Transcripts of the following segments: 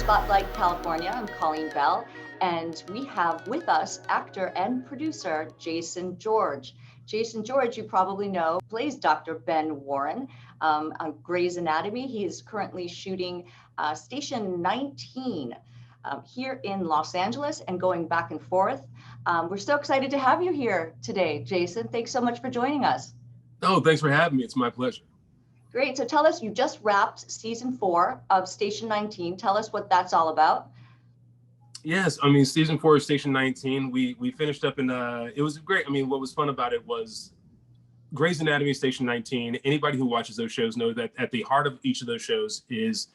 Spotlight California. I'm Colleen Bell, and we have with us actor and producer Jason George. Jason George, you probably know, plays Dr. Ben Warren on Grey's Anatomy. He is currently shooting Station 19 here in Los Angeles and going back and forth. We're so excited to have you here today, Jason. Thanks so much for joining us. Oh, thanks for having me. It's my pleasure. Great. So tell us, you just wrapped season 4 of Station 19. Tell us what that's all about. Yes, I mean, season 4 of Station 19, we finished up in, it was great. I mean, what was fun about it was Grey's Anatomy, Station 19. Anybody who watches those shows know that at the heart of each of those shows is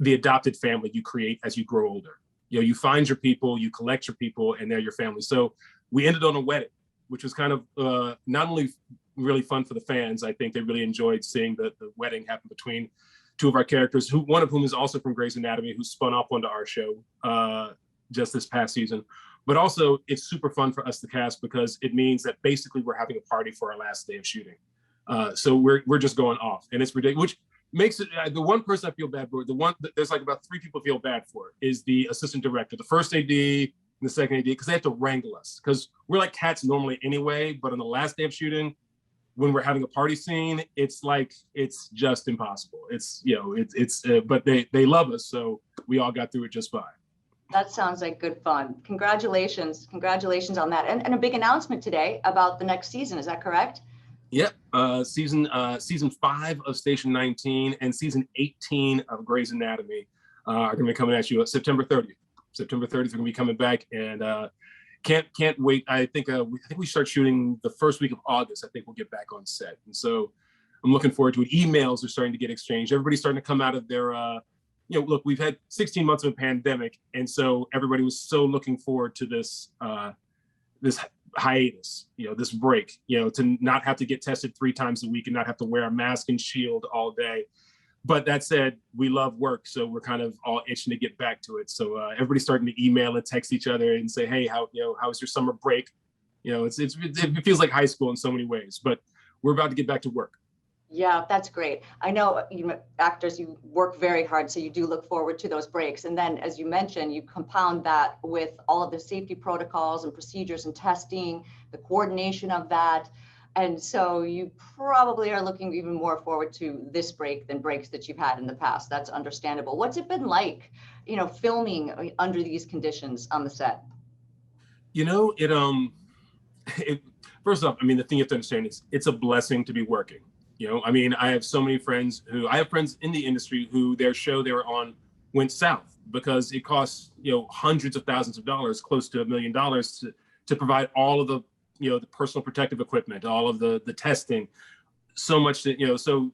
the adopted family you create as you grow older. You know, you find your people, you collect your people, and they're your family. So we ended on a wedding, which was kind of not only really fun for the fans. I think they really enjoyed seeing the wedding happen between two of our characters, one of whom is also from Grey's Anatomy, who spun off onto our show just this past season. But also, it's super fun for us to cast because it means that basically we're having a party for our last day of shooting. So we're just going off, and it's ridiculous, which makes it the one person I feel bad for. There's like about 3 people I feel bad for is the assistant director, the first AD, and the second AD, because they have to wrangle us because we're like cats normally anyway. But on the last day of shooting, when we're having a party scene, it's like, it's just impossible. It's, you know, but they love us. So we all got through it just fine. That sounds like good fun. Congratulations. Congratulations on that. And a big announcement today about the next season. Is that correct? Yep. Season 5 of Station 19 and season 18 of Grey's Anatomy are going to be coming at you September 30th. September 30th, we're going to be coming back, and can't wait. I think we start shooting the first week of August. I think we'll get back on set, and so I'm looking forward to it. Emails are starting to get exchanged. Everybody's starting to come out of their, you know, look, we've had 16 months of a pandemic, and so everybody was so looking forward to this this hiatus, you know, this break, you know, to not have to get tested 3 times a week and not have to wear a mask and shield all day. But that said, we love work, so we're kind of all itching to get back to it. So everybody's starting to email and text each other and say, "Hey, how was your summer break?" You know, it feels like high school in so many ways. But we're about to get back to work. Yeah, that's great. I know, you know, actors, you work very hard, so you do look forward to those breaks. And then, as you mentioned, you compound that with all of the safety protocols and procedures and testing, the coordination of that. And so you probably are looking even more forward to this break than breaks that you've had in the past. That's understandable. What's it been like, you know, filming under these conditions on the set? You know, first off, I mean, the thing you have to understand is it's a blessing to be working. You know, I mean, I have so many friends in the industry who their show they were on went south because it costs, you know, hundreds of thousands of dollars, close to $1 million to provide all of the, you know, the personal protective equipment, all of the testing, so much that, you know, so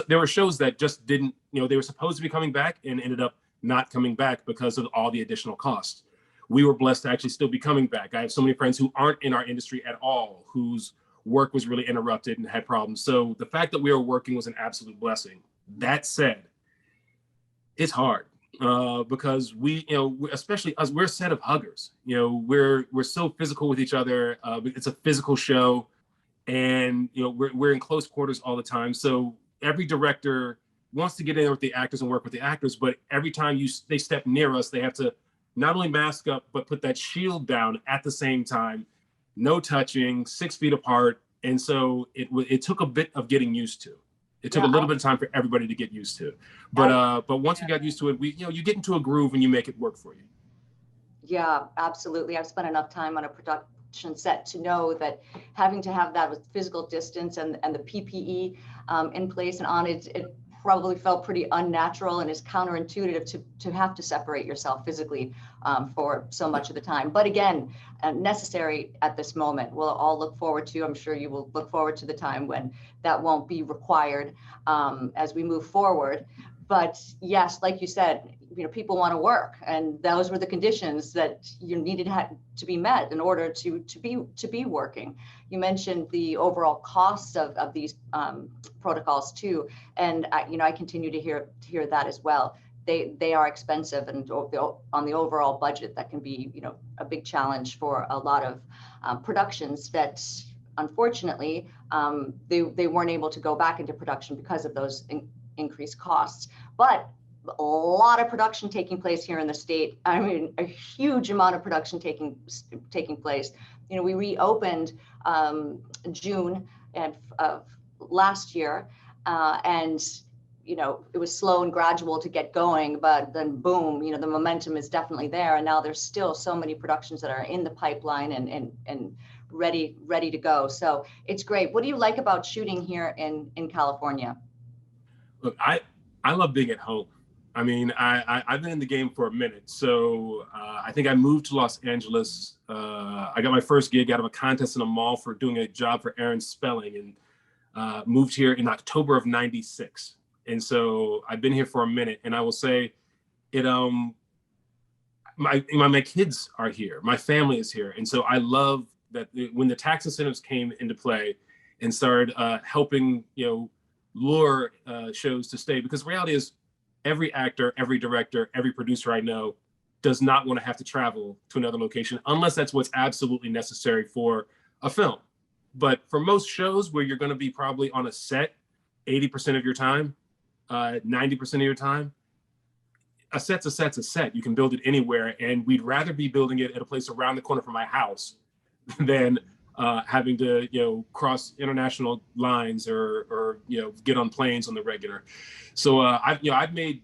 there were shows that just didn't, you know, they were supposed to be coming back and ended up not coming back because of all the additional costs. We were blessed to actually still be coming back. I have so many friends who aren't in our industry at all, whose work was really interrupted and had problems. So the fact that we were working was an absolute blessing. That said, it's hard. Because we, you know, especially us, we're a set of huggers. You know, we're so physical with each other. It's a physical show, and you know, we're in close quarters all the time. So every director wants to get in with the actors and work with the actors, but every time they step near us, they have to not only mask up but put that shield down at the same time. No touching, 6 feet apart, and so it took a bit of getting used to. It took a little bit of time for everybody to get used to, but once we got used to it, you get into a groove and you make it work for you. Yeah, absolutely. I've spent enough time on a production set to know that having to have that with physical distance and the PPE in place and on it probably felt pretty unnatural and is counterintuitive to have to separate yourself physically for so much of the time. But again, necessary at this moment. We'll all look forward to, I'm sure you will look forward to the time when that won't be required as we move forward. But yes, like you said, you know, people want to work, and those were the conditions that you needed to be met in order to be working. You mentioned the overall cost of these protocols too, and I continue to hear that as well. They are expensive, and on the overall budget, that can be, you know, a big challenge for a lot of productions that unfortunately they weren't able to go back into production because of those increased costs. But a lot of production taking place here in the state. I mean, a huge amount of production taking place. You know, we reopened June of last year, and you know, it was slow and gradual to get going, but then boom, you know, the momentum is definitely there. And now there's still so many productions that are in the pipeline and ready to go. So it's great. What do you like about shooting here in California? Look, I love being at home. I mean, I've been in the game for a minute. So I think I moved to Los Angeles. I got my first gig out of a contest in a mall for doing a job for Aaron Spelling, and moved here in October of '96. And so I've been here for a minute, and I will say it, my kids are here, my family is here. And so I love that when the tax incentives came into play and started helping, you know, lure shows to stay, because the reality is every actor, every director, every producer I know does not want to have to travel to another location unless that's what's absolutely necessary for a film. But for most shows where you're going to be probably on a set 80% of your time, 90% of your time, a set's a set. You can build it anywhere, and we'd rather be building it at a place around the corner from my house than having to, you know, cross international lines or you know, get on planes on the regular. So I've made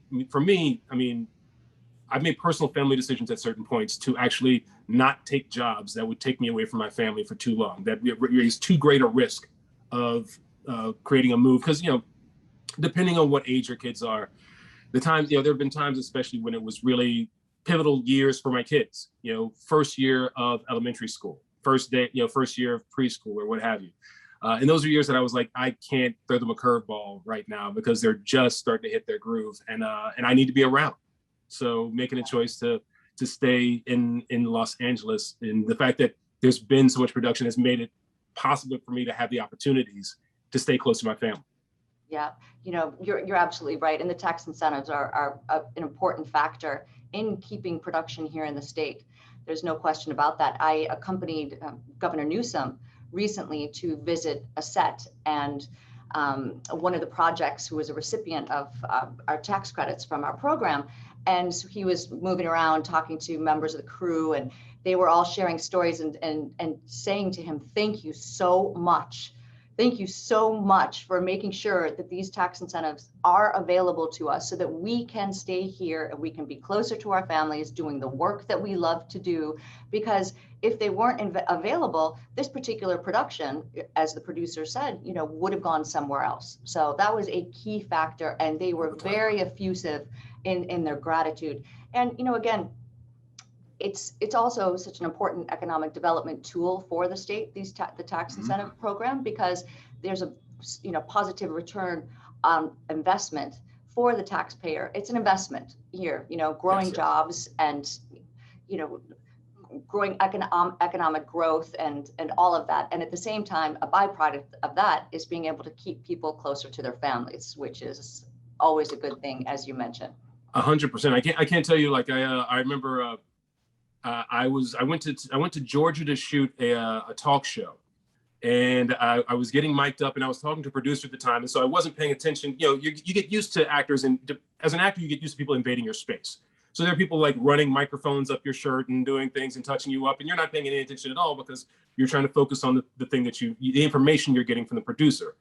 personal family decisions at certain points to actually not take jobs that would take me away from my family for too long. That raised too great a risk of creating a move, because, you know, depending on what age your kids are, the times, you know, there have been times, especially when it was really pivotal years for my kids, you know, first year of elementary school, first year of preschool or what have you. And those are years that I was like, I can't throw them a curveball right now because they're just starting to hit their groove, and I need to be around. So making a choice to stay in Los Angeles, and the fact that there's been so much production has made it possible for me to have the opportunities to stay close to my family. Yeah, you know, you're absolutely right. And the tax incentives are an important factor in keeping production here in the state. There's no question about that. I accompanied Governor Newsom recently to visit a set, and one of the projects who was a recipient of our tax credits from our program. And so he was moving around talking to members of the crew, and they were all sharing stories and saying to him, thank you so much. Thank you so much for making sure that these tax incentives are available to us so that we can stay here and we can be closer to our families doing the work that we love to do. Because if they weren't available, this particular production, as the producer said, you know, would have gone somewhere else. So that was a key factor, and they were very effusive in their gratitude. And, you know, again, it's also such an important economic development tool for the state, the tax incentive program, because there's a, you know, positive return on investment for the taxpayer. It's an investment here, you know, growing jobs and, you know, growing economic growth and all of that. And at the same time, a byproduct of that is being able to keep people closer to their families, which is always a good thing, as you mentioned. 100%. I can't tell you, like, I remember I went to Georgia to shoot a talk show, and I was getting mic'd up, and I was talking to a producer at the time, and so I wasn't paying attention. You know, you get used to actors, and as an actor, you get used to people invading your space. So there are people like running microphones up your shirt and doing things and touching you up, and you're not paying any attention at all because you're trying to focus on the thing that the information you're getting from the producer.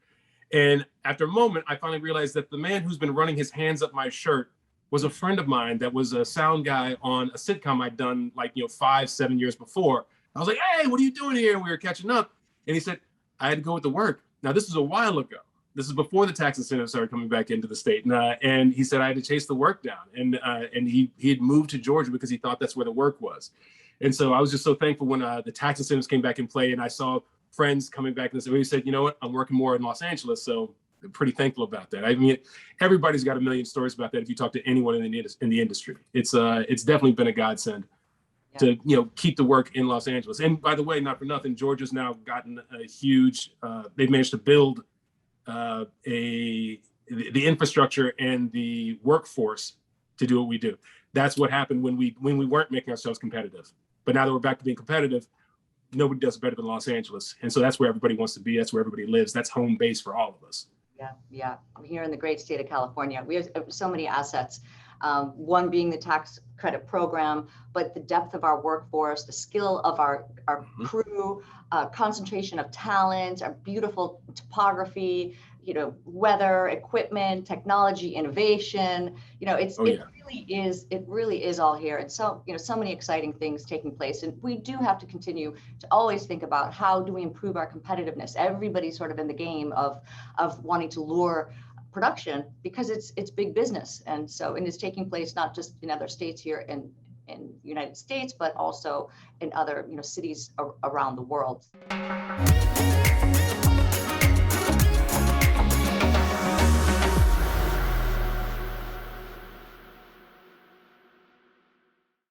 And after a moment, I finally realized that the man who's been running his hands up my shirt was a friend of mine that was a sound guy on a sitcom I'd done, like, you know, 5-7 years before. I was like, hey, what are you doing here? We were catching up. And he said, I had to go with the work. Now, this is a while ago. This is before the tax incentives started coming back into the state. And he said I had to chase the work down. And he had moved to Georgia because he thought that's where the work was. And so I was just so thankful when the tax incentives came back in play, and I saw friends coming back and he said, you know what, I'm working more in Los Angeles. So I'm pretty thankful about that. I mean, everybody's got a million stories about that if you talk to anyone in the industry. It's definitely been a godsend to, you know, keep the work in Los Angeles. And by the way, not for nothing, Georgia's now gotten a huge, they've managed to build the infrastructure and the workforce to do what we do. That's what happened when we weren't making ourselves competitive. But now that we're back to being competitive, nobody does it better than Los Angeles. And so that's where everybody wants to be. That's where everybody lives. That's home base for all of us. Yeah. Here in the great state of California, we have so many assets. One being the tax credit program, but the depth of our workforce, the skill of our crew, concentration of talent, our beautiful topography, weather, equipment, technology, innovation. It really is all here. And so, so many exciting things taking place. And we do have to continue to always think about how do we improve our competitiveness. Everybody's sort of in the game of wanting to lure production because it's big business. And it's taking place not just in other states here in the United States, but also in other cities around the world.